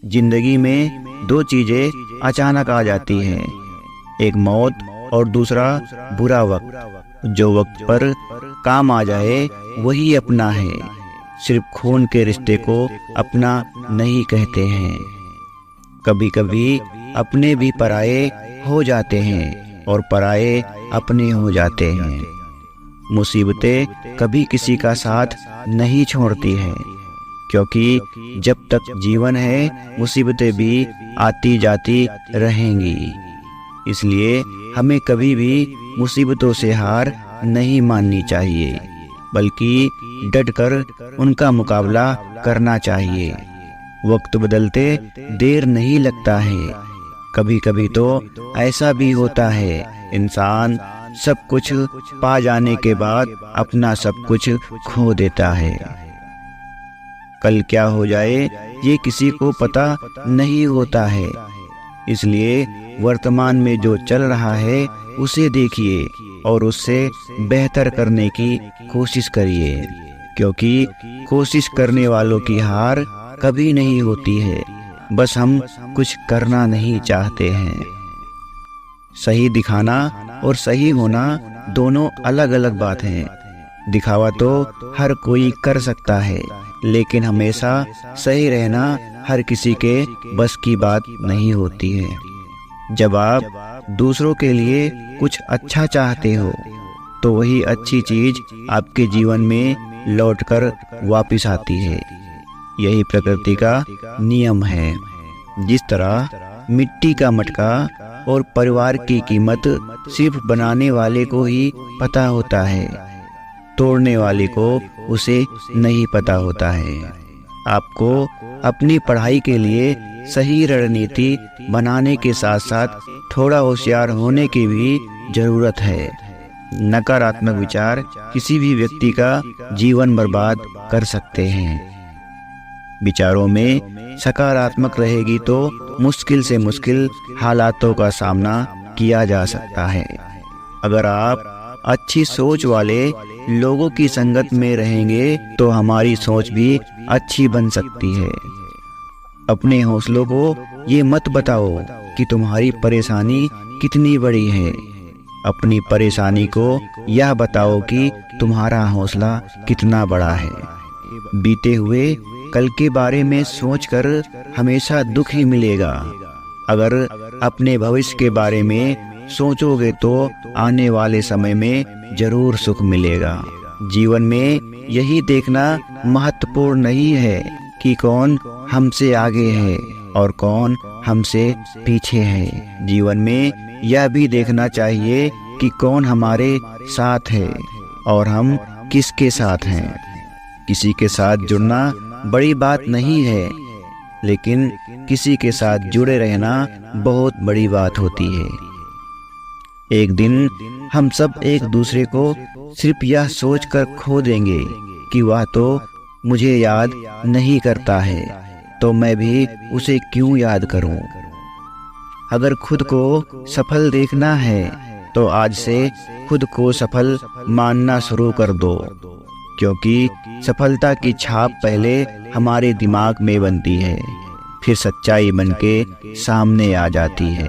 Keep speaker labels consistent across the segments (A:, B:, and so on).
A: जिंदगी में दो चीजें अचानक आ जाती हैं, एक मौत और दूसरा बुरा वक्त। जो वक्त पर काम आ जाए वही अपना है। सिर्फ खून के रिश्ते को अपना नहीं कहते हैं। कभी कभी अपने भी पराये हो जाते हैं और पराये अपने हो जाते हैं। मुसीबतें कभी किसी का साथ नहीं छोड़ती हैं, क्योंकि जब तक जीवन है मुसीबतें भी आती जाती रहेंगी। इसलिए हमें कभी भी मुसीबतों से हार नहीं माननी चाहिए, बल्कि डटकर उनका मुकाबला करना चाहिए। वक्त बदलते देर नहीं लगता है। कभी कभी तो ऐसा भी होता है, इंसान सब कुछ पा जाने के बाद अपना सब कुछ खो देता है। कल क्या हो जाए ये किसी को पता नहीं होता है। इसलिए वर्तमान में जो चल रहा है उसे देखिए और उससे बेहतर करने की कोशिश करिए, क्योंकि कोशिश करने वालों की हार कभी नहीं होती है। बस हम कुछ करना नहीं चाहते हैं। सही दिखाना और सही होना दोनों अलग अलग बात हैं। दिखावा तो हर कोई कर सकता है, लेकिन हमेशा सही रहना हर किसी के बस की बात नहीं होती है। जब आप दूसरों के लिए कुछ अच्छा चाहते हो तो वही अच्छी चीज आपके जीवन में लौटकर वापस आती है। यही प्रकृति का नियम है। जिस तरह मिट्टी का मटका और परिवार की कीमत सिर्फ बनाने वाले को ही पता होता है, तोड़ने वाले को उसे नहीं पता होता है। आपको अपनी पढ़ाई के लिए सही रणनीति बनाने के साथ साथ थोड़ा होशियार होने की भी जरूरत है। नकारात्मक विचार किसी भी व्यक्ति का जीवन बर्बाद कर सकते हैं। विचारों में सकारात्मक रहेगी तो मुश्किल से मुश्किल हालातों का सामना किया जा सकता है। अगर आप अच्छी सोच वाले लोगों की संगत में रहेंगे तो हमारी सोच भी अच्छी बन सकती है। अपने हौसलों को ये मत बताओ कि तुम्हारी परेशानी कितनी बड़ी है। अपनी परेशानी को यह बताओ कि तुम्हारा हौसला कितना बड़ा है। बीते हुए कल के बारे में सोचकर हमेशा दुख ही मिलेगा। अगर अपने भविष्य के बारे में सोचोगे तो आने वाले समय में जरूर सुख मिलेगा। जीवन में यही देखना महत्वपूर्ण नहीं है कि कौन हमसे आगे है और कौन हमसे पीछे है। जीवन में यह भी देखना चाहिए कि कौन हमारे साथ है और हम किसके साथ हैं। किसी के साथ जुड़ना बड़ी बात नहीं है, लेकिन किसी के साथ जुड़े रहना बहुत बड़ी बात होती है। एक दिन हम सब एक दूसरे को सिर्फ यह सोचकर खो देंगे कि वह तो मुझे याद नहीं करता है, तो मैं भी उसे क्यों याद करूं। अगर खुद को सफल देखना है तो आज से खुद को सफल मानना शुरू कर दो, क्योंकि सफलता की छाप पहले हमारे दिमाग में बनती है, फिर सच्चाई बनके सामने आ जाती है।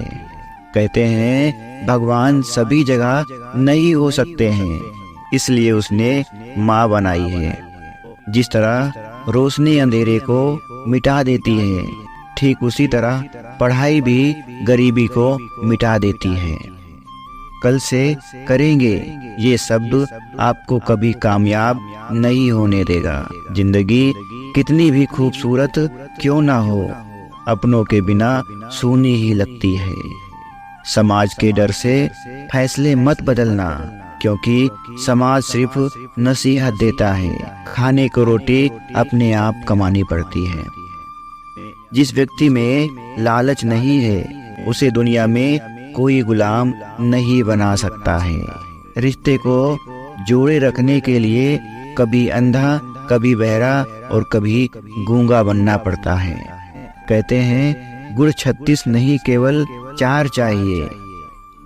A: कहते हैं भगवान सभी जगह नहीं हो सकते हैं, इसलिए उसने माँ बनाई है। जिस तरह रोशनी अंधेरे को मिटा देती है, ठीक उसी तरह पढ़ाई भी गरीबी को मिटा देती है। कल से करेंगे ये शब्द आपको कभी कामयाब नहीं होने देगा। जिंदगी कितनी भी खूबसूरत क्यों ना हो, अपनों के बिना सूनी ही लगती है। समाज के डर से फैसले मत बदलना, क्योंकि समाज सिर्फ नसीहत देता है। खाने को रोटी अपने आप कमानी पड़ती है। जिस व्यक्ति में लालच नहीं है उसे दुनिया में कोई गुलाम नहीं बना सकता है। रिश्ते को जोड़े रखने के लिए कभी अंधा, कभी बहरा और कभी गूंगा बनना पड़ता है। कहते हैं गुड़ 36 नहीं केवल 4 चाहिए।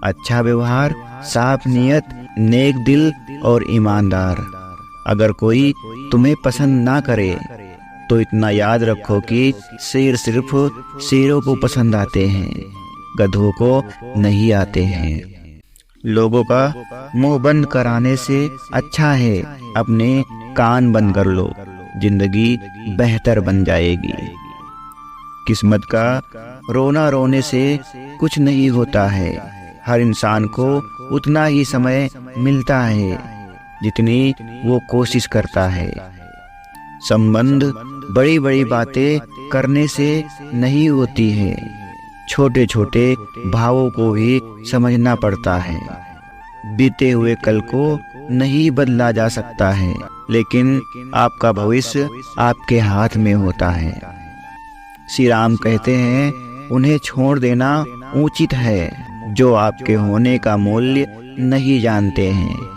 A: अच्छा व्यवहार, साफ नियत, नेक दिल और ईमानदार। अगर कोई तुम्हें पसंद ना करे तो इतना याद रखो कि शेर सिर्फ शेरों को पसंद आते हैं, गधों को नहीं आते हैं। लोगों का मुंह बंद कराने से अच्छा है अपने कान बंद कर लो, जिंदगी बेहतर बन जाएगी। किस्मत का रोना रोने से कुछ नहीं होता है। हर इंसान को उतना ही समय मिलता है जितनी वो कोशिश करता है। संबंध बड़ी बड़ी बातें करने से नहीं होती है, छोटे छोटे भावों को भी समझना पड़ता है। बीते हुए कल को नहीं बदला जा सकता है, लेकिन आपका भविष्य आपके हाथ में होता है। श्री राम कहते हैं, उन्हें छोड़ देना उचित है जो आपके होने का मूल्य नहीं जानते हैं।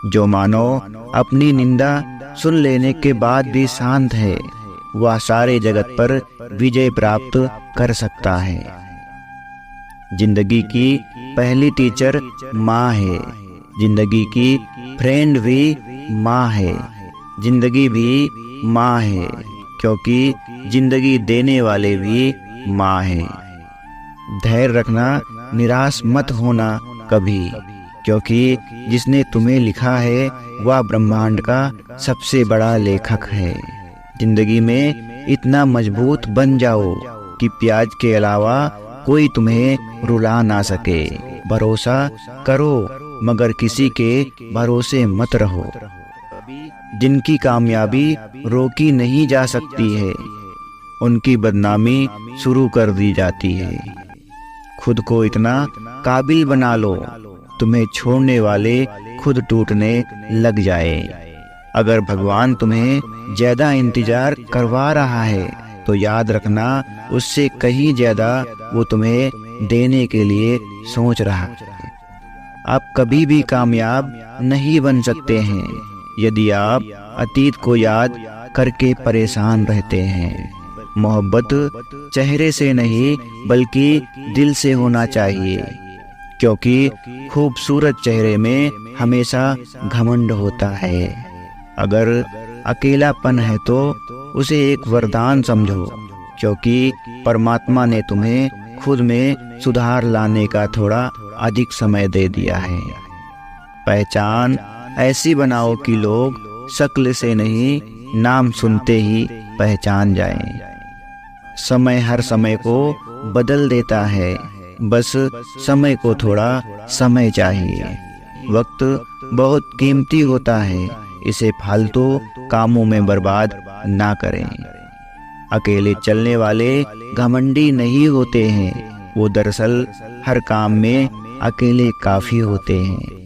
A: जो मानव अपनी निंदा सुन लेने के बाद भी शांत है, वह सारे जगत पर विजय प्राप्त कर सकता है। जिंदगी की पहली टीचर माँ है, जिंदगी की फ्रेंड भी माँ है, जिंदगी भी माँ है, क्योंकि जिंदगी देने वाले भी माँ है। धैर्य रखना, निराश मत होना कभी, क्योंकि जिसने तुम्हें लिखा है वह ब्रह्मांड का सबसे बड़ा लेखक है। जिंदगी में इतना मजबूत बन जाओ कि प्याज के अलावा कोई तुम्हें रुला ना सके। भरोसा करो मगर किसी के भरोसे मत रहो। जिनकी कामयाबी रोकी नहीं जा सकती है, उनकी बदनामी शुरू कर दी जाती है। खुद को इतना काबिल बना लो, तुम्हें छोड़ने वाले खुद टूटने लग जाए। अगर भगवान तुम्हें ज्यादा इंतजार करवा रहा है तो याद रखना, उससे कहीं ज्यादा वो तुम्हें देने के लिए सोच रहा है। आप कभी भी कामयाब नहीं बन सकते हैं यदि आप अतीत को याद करके परेशान रहते हैं। मोहब्बत चेहरे से नहीं बल्कि दिल से होना चाहिए, क्योंकि खूबसूरत चेहरे में हमेशा घमंड होता है। अगर अकेलापन है तो उसे एक वरदान समझो, क्योंकि परमात्मा ने तुम्हें खुद में सुधार लाने का थोड़ा अधिक समय दे दिया है। पहचान ऐसी बनाओ कि लोग शक्ल से नहीं, नाम सुनते ही पहचान जाएं। समय हर समय को बदल देता है, बस समय को थोड़ा समय चाहिए। वक्त बहुत कीमती होता है, इसे फालतू कामों में बर्बाद ना करें। अकेले चलने वाले घमंडी नहीं होते हैं, वो दरअसल हर काम में अकेले काफी होते हैं।